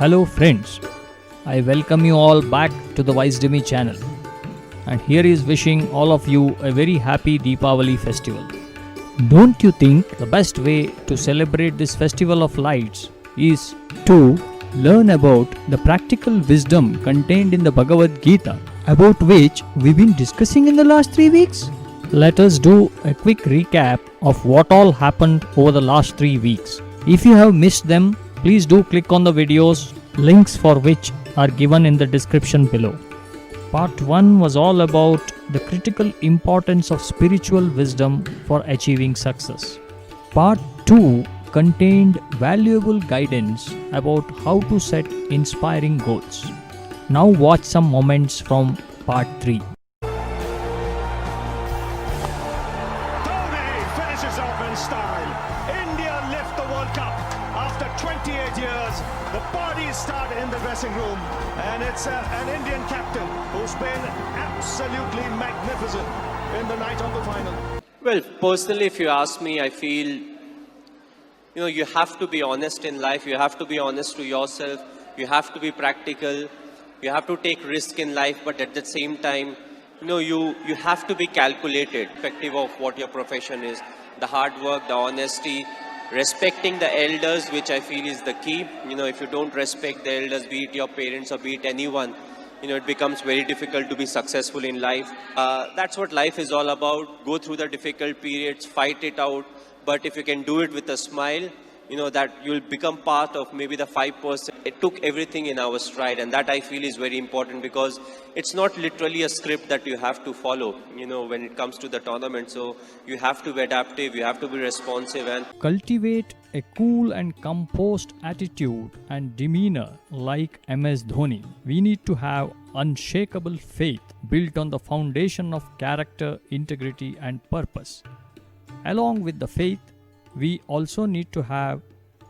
Hello friends, I welcome you all back to the Wisdom channel, and here is wishing all of you a very happy Deepavali festival. Don't you think the best way to celebrate this festival of lights is to learn about the practical wisdom contained in the Bhagavadgeeta, about which we've been discussing in the last 3 weeks? Let us do a quick recap of what all happened over the last 3 weeks. If you have missed them, please do click on the videos, links for which are given in the description below. Part 1 was all about the critical importance of spiritual wisdom for achieving success. Part 2 contained valuable guidance about how to set inspiring goals. Now watch some moments from Part 3. Dhoni finishes off in style. India lift the World Cup after 28 years. The parties start in the dressing room, and it's an Indian captain who's been absolutely magnificent in the night of the final. Well, personally, if you ask me, I feel, you have to be honest in life. You have to be honest to yourself. You have to be practical. You have to take risk in life, but at the same time, you have to be calculated, irrespective of what your profession is. The hard work, the honesty, respecting the elders, which I feel is the key. If you don't respect the elders, be it your parents or be it anyone, it becomes very difficult to be successful in life. That's what life is all about. Go through the difficult periods, fight it out. But if you can do it with a smile, that you'll become part of maybe the 5%. It took everything in our stride, and that I feel is very important, because it's not literally a script that you have to follow, when it comes to the tournament. So you have to be adaptive, you have to be responsive, and Cultivate a cool and composed attitude and demeanor like MS Dhoni. We need to have unshakable faith built on the foundation of character, integrity, and purpose. Along with the faith, we also need to have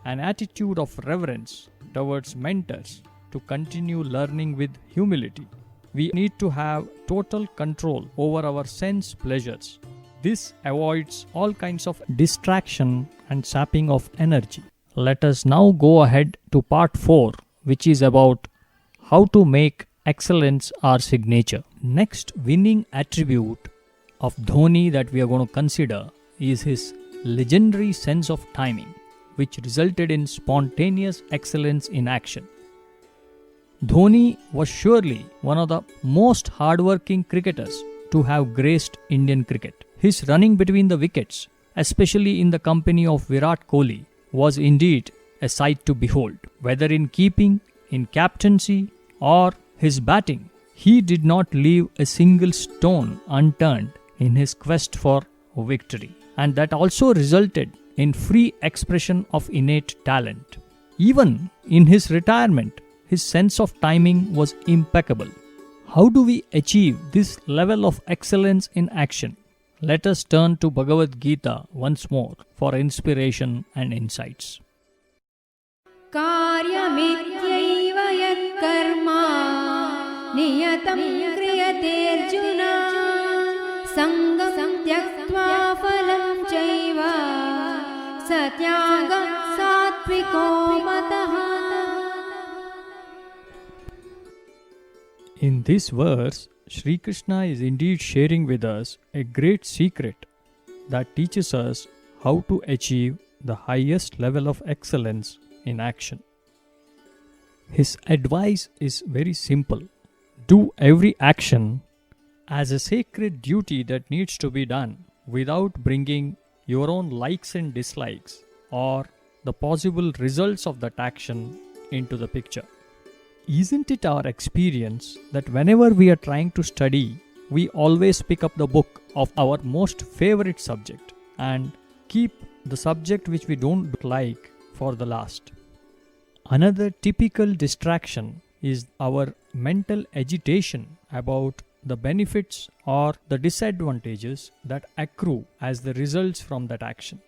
an attitude of reverence towards mentors to continue learning with humility. We need to have total control over our sense pleasures. This avoids all kinds of distraction and sapping of energy. Let us now go ahead to part 4, which is about how to make excellence our signature. Next winning attribute of Dhoni that we are going to consider is his legendary sense of timing, which resulted in spontaneous excellence in action. Dhoni was surely one of the most hardworking cricketers to have graced Indian cricket. His running between the wickets, especially in the company of Virat Kohli, was indeed a sight to behold. Whether in keeping, in captaincy, or his batting, he did not leave a single stone unturned in his quest for victory. And that also resulted in free expression of innate talent. Even in his retirement, his sense of timing was impeccable. How do we achieve this level of excellence in action? Let us turn to Bhagavadgeeta once more for inspiration and insights. कार्यमित्यैव यत्कर्मा नियतं क्रियतेऽर्जुन सङ्गं त्यक्त्वा फलं चैव सत्यागः सात्विको मतः. In this verse, Sri Krishna is indeed sharing with us a great secret that teaches us how to achieve the highest level of excellence in action. His advice is very simple. Do every action as a sacred duty that needs to be done without bringing your own likes and dislikes or the possible results of that action into the picture. Isn't it our experience that whenever we are trying to study, we always pick up the book of our most favorite subject and keep the subject which we don't like for the last? Another typical distraction is our mental agitation about the benefits or the disadvantages that accrue as the results from that action.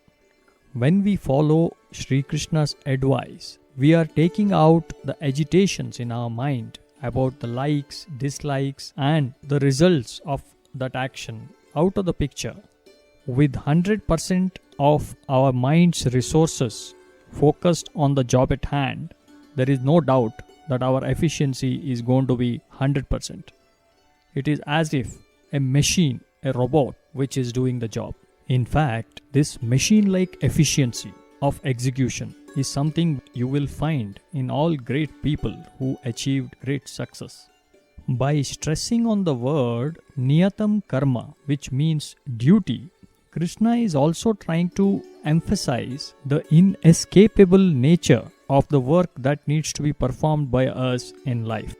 When we follow Sri Krishna's advice, we are taking out the agitations in our mind about the likes, dislikes, and the results of that action out of the picture. With 100% of our mind's resources focused on the job at hand, there is no doubt that our efficiency is going to be 100%. It is as if a machine, a robot, which is doing the job. In fact, this machine-like efficiency of execution is something you will find in all great people who achieved great success. By stressing on the word niyatam karma, which means duty, Krishna is also trying to emphasize the inescapable nature of the work that needs to be performed by us in life.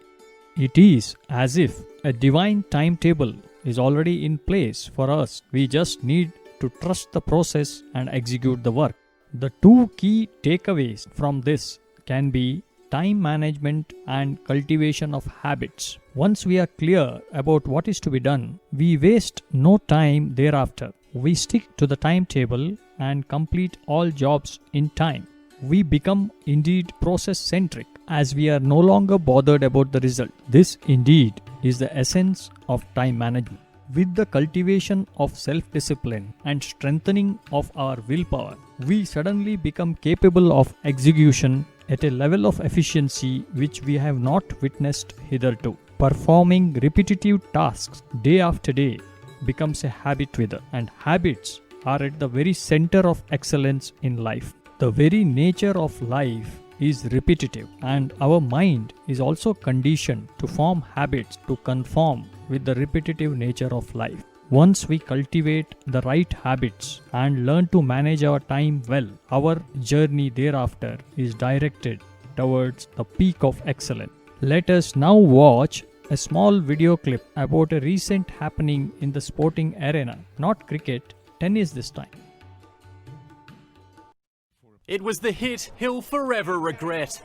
It is as if a divine timetable is already in place for us. We just need to trust the process and execute the work. The two key takeaways from this can be time management and cultivation of habits. Once we are clear about what is to be done, we waste no time thereafter. We stick to the timetable and complete all jobs in time. We become indeed process-centric as we are no longer bothered about the result. This indeed is the essence of time management. With the cultivation of self-discipline and strengthening of our willpower, we suddenly become capable of execution at a level of efficiency which we have not witnessed hitherto. Performing repetitive tasks day after day becomes a habit with us, and habits are at the very center of excellence in life. The very nature of life is repetitive, and our mind is also conditioned to form habits to conform with the repetitive nature of life. Once we cultivate the right habits and learn to manage our time well, our journey thereafter is directed towards the peak of excellence. Let us now watch a small video clip about a recent happening in the sporting arena. Not cricket, tennis this time. It was the hit he'll forever regret.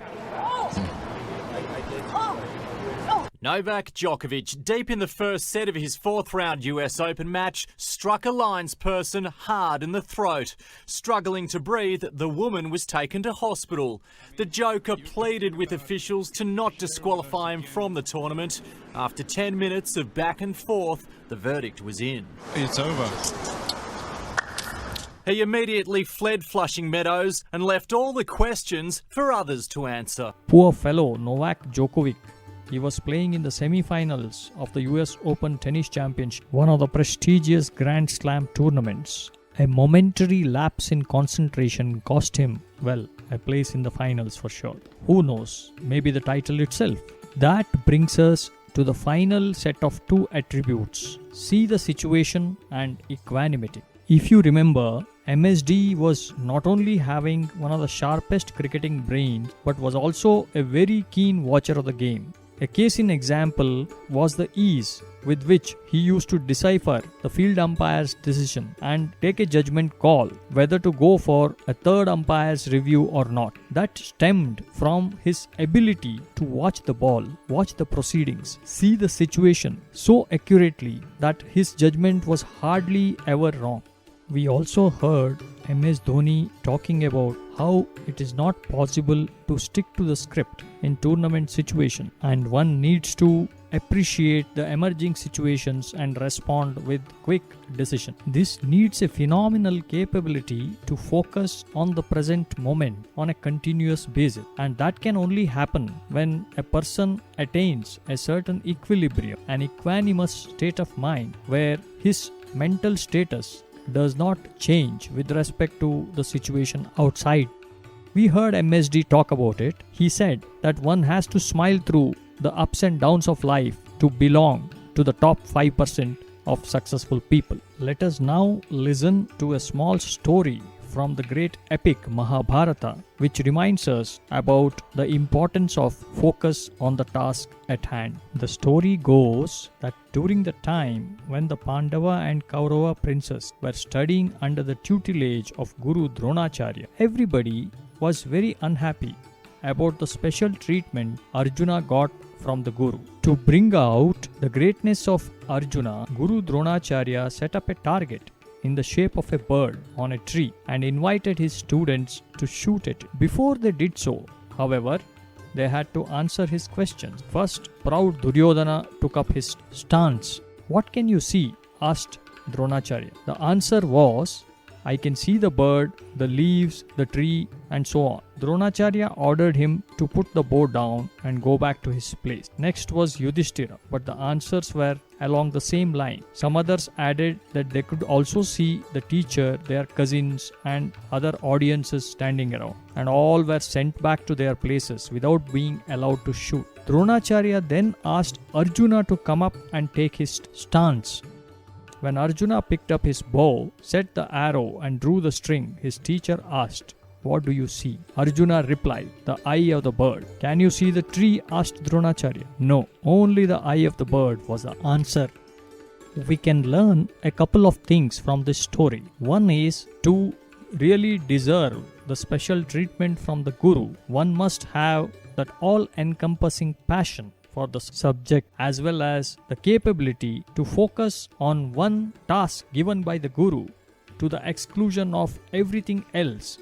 Novak Djokovic, deep in the first set of his fourth round US Open match, struck a linesperson hard in the throat. Struggling to breathe, the woman was taken to hospital. The Joker pleaded with officials to not disqualify him from the tournament. After 10 minutes of back and forth, the verdict was in. It's over. He immediately fled Flushing Meadows and left all the questions for others to answer. Poor fellow Novak Djokovic. He was playing in the semi-finals of the US Open Tennis Championship, one of the prestigious Grand Slam tournaments. A momentary lapse in concentration cost him, well, a place in the finals for sure. Who knows, maybe the title itself. That brings us to the final set of two attributes. See the situation and equanimity. If you remember, MSD was not only having one of the sharpest cricketing brains, but was also a very keen watcher of the game. A case in example was the ease with which he used to decipher the field umpire's decision and take a judgment call whether to go for a third umpire's review or not. That stemmed from his ability to watch the ball, watch the proceedings, see the situation so accurately that his judgment was hardly ever wrong. We also heard MS Dhoni talking about how it is not possible to stick to the script in tournament situation, and one needs to appreciate the emerging situations and respond with quick decision. This needs a phenomenal capability to focus on the present moment on a continuous basis, and that can only happen when a person attains a certain equilibrium, an equanimous state of mind where his mental status does not change with respect to the situation outside. We heard MSD talk about it. He said that one has to smile through the ups and downs of life to belong to the top 5% of successful people. Let us now listen to a small story from the great epic Mahabharata, which reminds us about the importance of focus on the task at hand. The story goes that during the time when the Pandava and Kaurava princes were studying under the tutelage of Guru Dronacharya, everybody was very unhappy about the special treatment Arjuna got from the Guru. To bring out the greatness of Arjuna, Guru Dronacharya set up a target in the shape of a bird on a tree and invited his students to shoot it. Before they did so, however, they had to answer his questions. First, proud Duryodhana took up his stance. "What can you see?" asked Dronacharya. The answer was, "I can see the bird, the leaves, the tree and so on. Dronacharya ordered him to put the bow down and go back to his place. Next was Yudhishthira, but the answers were along the same line. Some others added that they could also see the teacher, their cousins, and other audiences standing around, and all were sent back to their places without being allowed to shoot. Dronacharya then asked Arjuna to come up and take his stance. When Arjuna picked up his bow, set the arrow, and drew the string, his teacher asked, "What do you see?" Arjuna replied, "The eye of the bird." "Can you see the tree?" asked Dronacharya. "No, only the eye of the bird," was the answer. We can learn a couple of things from this story. One is, to really deserve the special treatment from the Guru, one must have that all-encompassing passion for the subject as well as the capability to focus on one task given by the Guru to the exclusion of everything else.